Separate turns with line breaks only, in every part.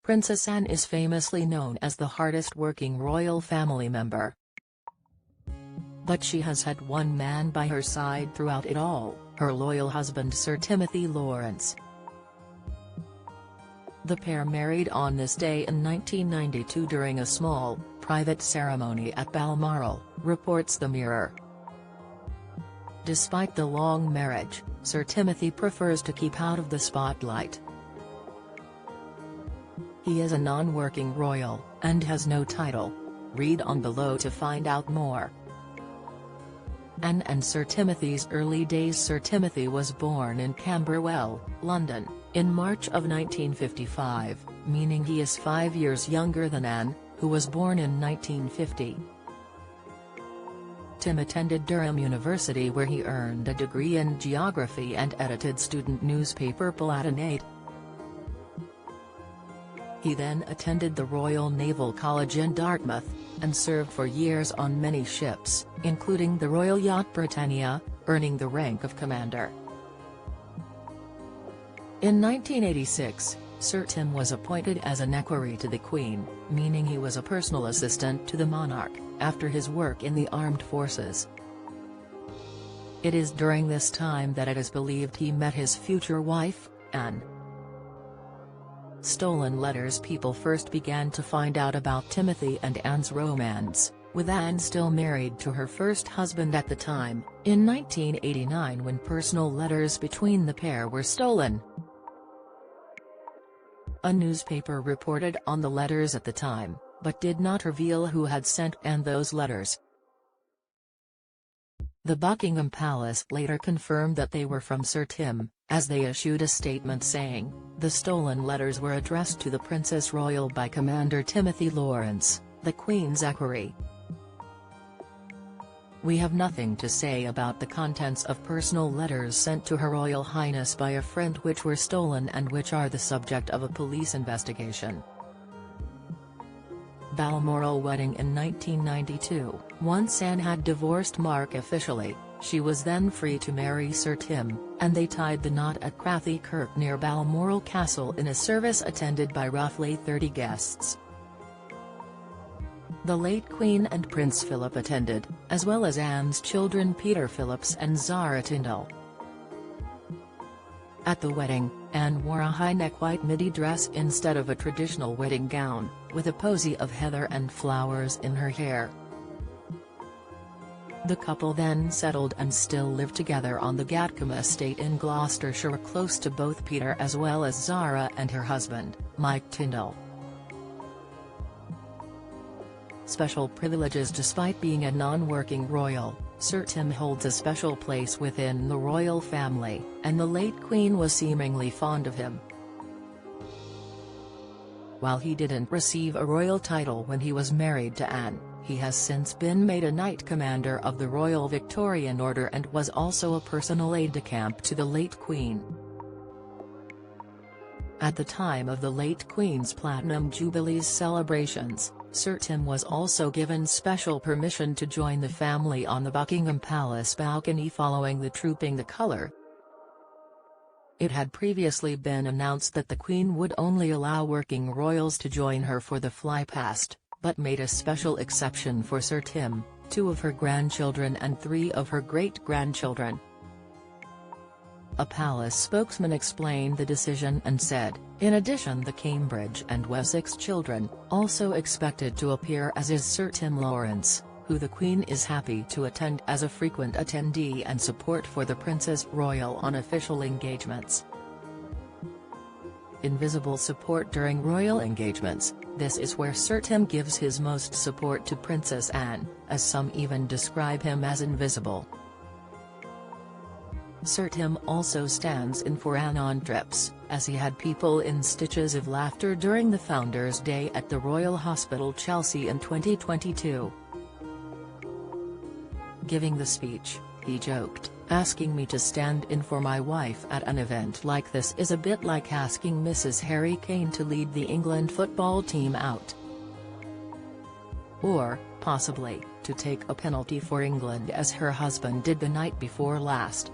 Princess Anne is famously known as the hardest-working royal family member. But she has had one man by her side throughout it all, her loyal husband Sir Timothy Lawrence. The pair married on this day in 1992 during a small, private ceremony at Balmoral, reports the Mirror. Despite the long marriage, Sir Timothy prefers to keep out of the spotlight. He is a non-working royal, and has no title. Read on below to find out more. Anne and Sir Timothy's early days. Sir Timothy was born in Camberwell, London, in March of 1955, meaning he is 5 years younger than Anne, who was born in 1950. Tim attended Durham University, where he earned a degree in geography and edited student newspaper Palatinate. He then attended the Royal Naval College in Dartmouth, and served for years on many ships, including the Royal Yacht Britannia, earning the rank of commander. In 1986, Sir Tim was appointed as an equerry to the Queen, meaning he was a personal assistant to the monarch, after his work in the armed forces. It is during this time that it is believed he met his future wife, Anne. Stolen letters. People first began to find out about Timothy and Anne's romance, with Anne still married to her first husband at the time, in 1989, when personal letters between the pair were stolen. A newspaper reported on the letters at the time, but did not reveal who had sent Anne those letters. The Buckingham Palace later confirmed that they were from Sir Tim, as they issued a statement saying, the stolen letters were addressed to the Princess Royal by Commander Timothy Lawrence, the Queen's equerry. We have nothing to say about the contents of personal letters sent to Her Royal Highness by a friend which were stolen and which are the subject of a police investigation. Balmoral wedding in 1992. Once Anne had divorced Mark officially, she was then free to marry Sir Tim, and they tied the knot at Crathy Kirk near Balmoral Castle in a service attended by roughly 30 guests. The late Queen and Prince Philip attended, as well as Anne's children Peter Phillips and Zara Tindall. At the wedding, Anne wore a high-neck white midi dress instead of a traditional wedding gown, with a posy of heather and flowers in her hair. The couple then settled and still live together on the Gatcombe estate in Gloucestershire, close to both Peter as well as Zara and her husband, Mike Tindall. Special privileges. Despite being a non-working royal, Sir Tim holds a special place within the royal family, and the late Queen was seemingly fond of him. While he didn't receive a royal title when he was married to Anne, he has since been made a Knight Commander of the Royal Victorian Order and was also a personal aide-de-camp to the late Queen. At the time of the late Queen's Platinum Jubilees celebrations, Sir Tim was also given special permission to join the family on the Buckingham Palace balcony following the Trooping the Colour. It had previously been announced that the Queen would only allow working royals to join her for the flypast, but made a special exception for Sir Tim, 2 of her grandchildren and 3 of her great-grandchildren. A palace spokesman explained the decision and said, in addition, the Cambridge and Wessex children, also expected to appear, as is Sir Tim Lawrence, who the Queen is happy to attend as a frequent attendee and support for the Princess Royal on official engagements. Invisible support during royal engagements. This is where Sir Tim gives his most support to Princess Anne, as some even describe him as invisible. Sir Tim also stands in for Anne on trips, as he had people in stitches of laughter during the Founders' Day at the Royal Hospital Chelsea in 2022. Giving the speech, he joked, "Asking me to stand in for my wife at an event like this is a bit like asking Mrs. Harry Kane to lead the England football team out. Or, possibly, to take a penalty for England as her husband did the night before last."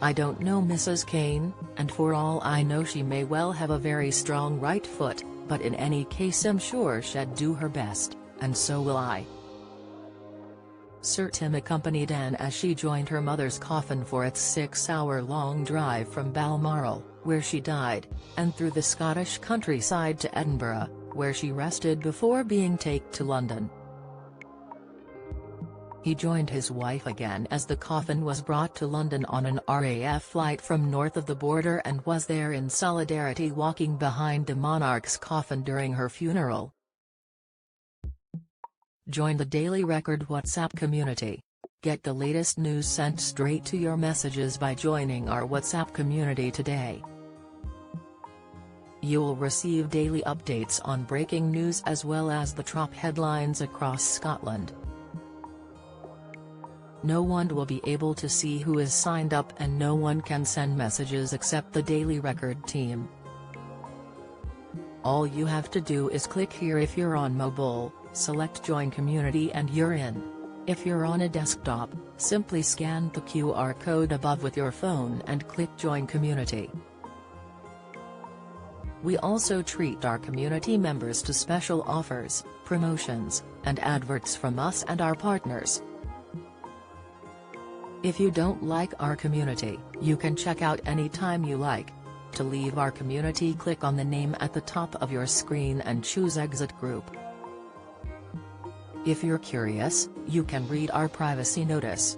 I don't know Mrs. Kane, and for all I know she may well have a very strong right foot, but in any case I'm sure she'd do her best, and so will I." Sir Tim accompanied Anne as she joined her mother's coffin for its 6-hour-long drive from Balmoral, where she died, and through the Scottish countryside to Edinburgh, where she rested before being taken to London. He joined his wife again as the coffin was brought to London on an RAF flight from north of the border and was there in solidarity walking behind the monarch's coffin during her funeral. Join the Daily Record WhatsApp community. Get the latest news sent straight to your messages by joining our WhatsApp community today. You'll receive daily updates on breaking news as well as the top headlines across Scotland. No one will be able to see who is signed up and no one can send messages except the Daily Record team. All you have to do is click here if you're on mobile, select Join Community and you're in. If you're on a desktop, simply scan the QR code above with your phone and click Join Community. We also treat our community members to special offers, promotions, and adverts from us and our partners. If you don't like our community, you can check out anytime you like. To leave our community, click on the name at the top of your screen and choose Exit Group. If you're curious, you can read our privacy notice.